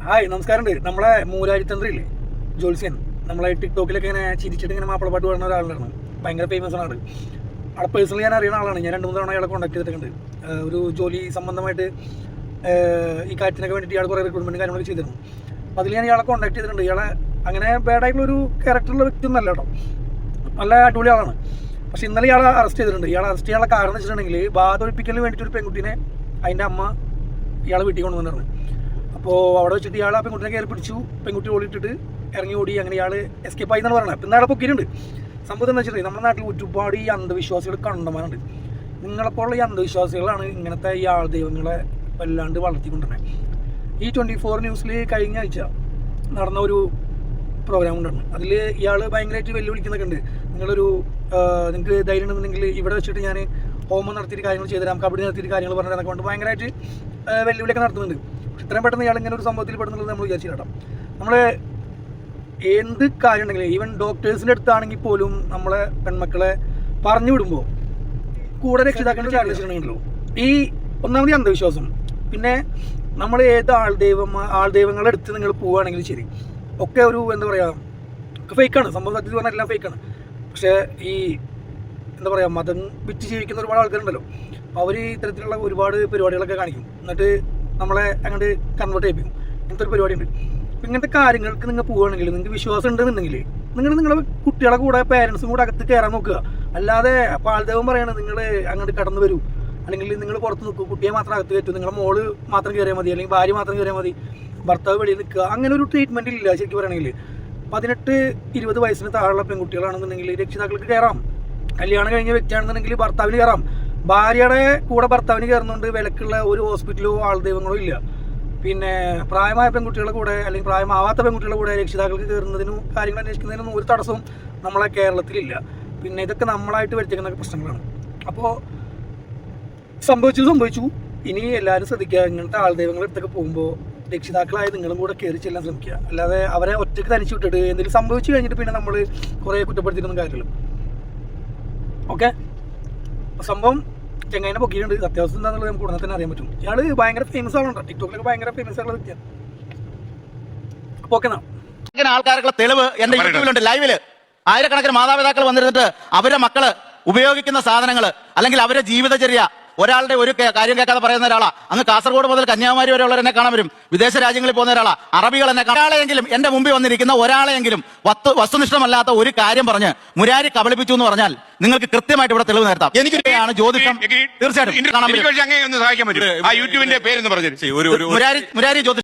Hi നമസ്കാരമുണ്ട്. നമ്മളെ മൂലാരിത്തന്ത്രില്ലേ ജോത്സ്യൻ, നമ്മളെ ടിക്ടോക്കിലൊക്കെ ഇങ്ങനെ ചിരിച്ചിട്ട് ഇങ്ങനെ മാപ്പിളപ്പാട്ട് പാടുന്ന ഒരാളുണ്ടായിരുന്നു. ഭയങ്കര ഫേമസ് ആണ്. ആളെ പേഴ്സണലി ഞാൻ അറിയുന്ന ആളാണ്. ഞാൻ 2-3 തവണ അയാളെ കോൺടാക്ട് ചെയ്തിട്ടുണ്ട്. ഒരു ജോലി സംബന്ധമായിട്ട് ഈ കാര്യത്തിനൊക്കെ വേണ്ടിയിട്ട് ഇയാൾ കുറേ റിക്രൂട്ട്മെൻറ്റും കാര്യങ്ങളൊക്കെ ചെയ്തിരുന്നു. അപ്പോൾ അതിൽ ഞാൻ ഇയാളെ കോൺടാക്ട് ചെയ്തിട്ടുണ്ട്. ഇയാളെ അങ്ങനെ ബാഡായിട്ടുള്ളൊരു ക്യാരക്ടറുള്ള വ്യക്തി ഒന്നല്ല കേട്ടോ, നല്ല അടിപൊളി ആളാണ്. പക്ഷേ ഇന്നലെ ഇയാളെ അറസ്റ്റ് ചെയ്തിട്ടുണ്ട്. ഇയാളെ അറസ്റ്റ് ചെയ്യാനുള്ള കാരണം എന്ന് വെച്ചിട്ടുണ്ടെങ്കിൽ ബാധൊഴിപ്പിക്കലിന് വേണ്ടിയിട്ട് ഒരു പെൺകുട്ടീനെ അതിൻ്റെ അമ്മ ഇയാളെ വീട്ടിൽ കൊണ്ടുവന്നിരുന്നു. അപ്പോൾ അവിടെ വെച്ചിട്ട് ഇയാൾ ആ പെൺകുട്ടിനെ കയറി പിടിച്ചു, പെൺകുട്ടി ഓടിയിട്ടിട്ട് ഇറങ്ങി ഓടി. അങ്ങനെ ഇയാൾ എസ്കേപ്പ് ആയി എന്നാണ് പറയുന്നത്. പിന്നെ അയാളെ പൊക്കിയിട്ടുണ്ട്. സംഭവം എന്ന് വെച്ചിട്ടുണ്ടെങ്കിൽ നമ്മുടെ നാട്ടിൽ ഒരുപാട് ഈ അന്ധവിശ്വാസികൾ കണ്ടമാനുണ്ട്. നിങ്ങളെപ്പോലുള്ള ഈ അന്ധവിശ്വാസികളാണ് ഇങ്ങനത്തെ ഈ ആൾ ദൈവങ്ങളെ വല്ലാണ്ട് വളർത്തിക്കൊണ്ടിരുന്നത്. ഈ 24 ന്യൂസിൽ കഴിഞ്ഞ ആഴ്ച നടന്ന ഒരു പ്രോഗ്രാം ഉണ്ടായിരുന്നു. അതിൽ ഇയാൾ ഭയങ്കരമായിട്ട് വെല്ലുവിളിക്കുന്നൊക്കെ ഉണ്ട്. നിങ്ങൾക്ക് ധൈര്യം ഉണ്ടെന്നുണ്ടെങ്കിൽ ഇവിടെ വെച്ചിട്ട് ഞാൻ ഹോമം നടത്തിയിട്ട് കാര്യങ്ങൾ ചെയ്തുതരാം, കബഡി നടത്തിയിട്ട് കാര്യങ്ങൾ പറഞ്ഞിട്ട് കൊണ്ട് ഭയങ്കരമായിട്ട് വെല്ലുവിളിയൊക്കെ നടത്തുന്നുണ്ട്. പക്ഷെ ഇത്രയും പെട്ടെന്ന് ഇയാൾ ഇങ്ങനെ ഒരു സംഭവത്തിൽ പെടുന്നുള്ളത് നമ്മൾ വിചാരിച്ചില്ല കേട്ടോ. നമ്മൾ എന്ത് കാര്യം ഉണ്ടെങ്കിലും ഈവൻ ഡോക്ടേഴ്സിൻ്റെ അടുത്താണെങ്കിൽ പോലും നമ്മളെ പെൺമക്കളെ പറഞ്ഞു വിടുമ്പോൾ കൂടെ രക്ഷിതാക്കളുടെ ചാടിച്ചിട്ടുണ്ടെങ്കിലോ ഈ ഒന്നാമത് അന്ധവിശ്വാസം, പിന്നെ നമ്മൾ ഏത് ആൾദൈവങ്ങളുടെ അടുത്ത് നിങ്ങൾ പോവുകയാണെങ്കിൽ ശരി, ഒക്കെ ഒരു എന്താ പറയുക ഫേക്കാണ് സംഭവം. സത്യത്തിൽ പറഞ്ഞാൽ എല്ലാം ഫേക്കാണ്. പക്ഷേ ഈ എന്താ പറയുക മതം വിറ്റ് ജീവിക്കുന്ന ഒരുപാട് ആൾക്കാരുണ്ടല്ലോ, അവർ ഇത്തരത്തിലുള്ള ഒരുപാട് പരിപാടികളൊക്കെ കാണിക്കും. എന്നിട്ട് നമ്മളെ അങ്ങോട്ട് കൺവേർട്ട് ചെയ്യിപ്പിക്കും. ഇങ്ങനത്തെ ഒരു പരിപാടിയുണ്ട്. അപ്പം ഇങ്ങനത്തെ കാര്യങ്ങൾക്ക് നിങ്ങൾ പോവുകയാണെങ്കിൽ, നിങ്ങൾക്ക് വിശ്വാസം ഉണ്ടെന്നുണ്ടെങ്കിൽ നിങ്ങളുടെ കുട്ടികളെ കൂടെ പേരൻസും കൂടെ അകത്ത് കയറാൻ നോക്കുക. അല്ലാതെ പാൽദേവം പറയണത് നിങ്ങൾ അങ്ങോട്ട് കടന്നു വരൂ, അല്ലെങ്കിൽ നിങ്ങൾ പുറത്ത് നിൽക്കൂ, കുട്ടിയെ മാത്രം അകത്ത് കയറ്റൂ, നിങ്ങളുടെ മോള് മാത്രം കയറിയാൽ മതി, അല്ലെങ്കിൽ ഭാര്യ മാത്രം കയറിയാൽ മതി, ഭർത്താവ് വെളിയിൽ നിൽക്കുക, അങ്ങനെ ഒരു ട്രീറ്റ്മെൻറ്റ് ഇല്ല. ശരിക്കും പറയണമെങ്കിൽ 18-20 വയസ്സിന് താഴെയുള്ള പെൺകുട്ടികളാണെന്നുണ്ടെങ്കിൽ രക്ഷിതാക്കൾക്ക് കയറാം. കല്യാണം കഴിഞ്ഞ വ്യക്തിയാണെന്നുണ്ടെങ്കിൽ ഭർത്താവിന് കയറാം. ഭാര്യയുടെ കൂടെ ഭർത്താവിന് കയറുന്നുണ്ട്. വിലക്കുള്ള ഒരു ഹോസ്പിറ്റലോ ആൾദൈവങ്ങളോ ഇല്ല. പിന്നെ പ്രായമായ പെൺകുട്ടികളുടെ കൂടെ അല്ലെങ്കിൽ പ്രായമാവാത്ത പെൺകുട്ടികളുടെ കൂടെ രക്ഷിതാക്കൾക്ക് കയറുന്നതിനും കാര്യങ്ങൾ അന്വേഷിക്കുന്നതിനൊന്നും ഒരു തടസ്സവും നമ്മളെ കേരളത്തിലില്ല. പിന്നെ ഇതൊക്കെ നമ്മളായിട്ട് വരുത്തിക്കുന്ന പ്രശ്നങ്ങളാണ്. അപ്പോൾ സംഭവിച്ചു. ഇനി എല്ലാവരും ശ്രദ്ധിക്കുക. ഇങ്ങനത്തെ ആൾദൈവങ്ങളുടെ അടുത്തൊക്കെ പോകുമ്പോൾ രക്ഷിതാക്കളായ നിങ്ങളും കൂടെ കയറി ചെല്ലാൻ ശ്രമിക്കുക. അല്ലാതെ അവരെ ഒറ്റയ്ക്ക് തനിച്ച് വിട്ടിട്ട് എന്തെങ്കിലും സംഭവിച്ചു കഴിഞ്ഞിട്ട് പിന്നെ നമ്മൾ കുറേ കുറ്റപ്പെടുത്തിയിട്ടൊന്നും കാര്യമില്ല. ഓക്കെ, സംഭവം ചെങ്ങായിനെ പൊക്കിയിട്ടുണ്ട്. അത്യാവശ്യം എന്താണെന്നുള്ളത് നമുക്ക് ഉടനെ തന്നെ അറിയാൻ പറ്റും. ഇയാൾ ഭയങ്കര ഫേമസ് ആവുന്നുണ്ട്. ടിക്ടോക്കിലൊക്കെ ഭയങ്കര ഫേമസ് ആയിട്ടുള്ള വ്യക്തിയാണ്. അപ്പോൾ ഓക്കെ, ആൾക്കാർക്കുള്ള തെളിവ് എന്റെ യൂട്യൂബിലുണ്ട്. ലൈവില് ആയിരക്കണക്കിന് മാതാപിതാക്കൾ വന്നിരുന്നിട്ട് അവരുടെ മക്കള് ഉപയോഗിക്കുന്ന സാധനങ്ങൾ അല്ലെങ്കിൽ അവരുടെ ജീവിതചര്യ ഒരാളുടെ ഒരു കാര്യം കേൾക്കാതെ പറയുന്ന ഒരാളാ. അങ്ങ് കാസർഗോഡ് മുതൽ കന്യാകുമാരി വരെ ഉള്ളവർ എന്നെ കാണാൻ വരും. വിദേശ രാജ്യങ്ങളിൽ പോകുന്ന ഒരാളാ. അറബികൾ എന്നെ ഒരാളെങ്കിലും എന്റെ മുമ്പിൽ വന്നിരിക്കുന്ന ഒരാളെങ്കിലും വസ്തുനിഷ്ഠമല്ലാത്ത ഒരു കാര്യം പറഞ്ഞ് മുരാരി കബളിപ്പിച്ചു എന്ന് പറഞ്ഞാൽ നിങ്ങൾക്ക് കൃത്യമായിട്ട് ഇവിടെ തെളിവ് നേരത്താം. എനിക്കാണ് ജ്യോതിഷം തീർച്ചയായിട്ടും കാണാൻ പറ്റും. യൂട്യൂബിന്റെ പേരെന്ന് പറഞ്ഞു മുരാരി ജ്യോതിഷം.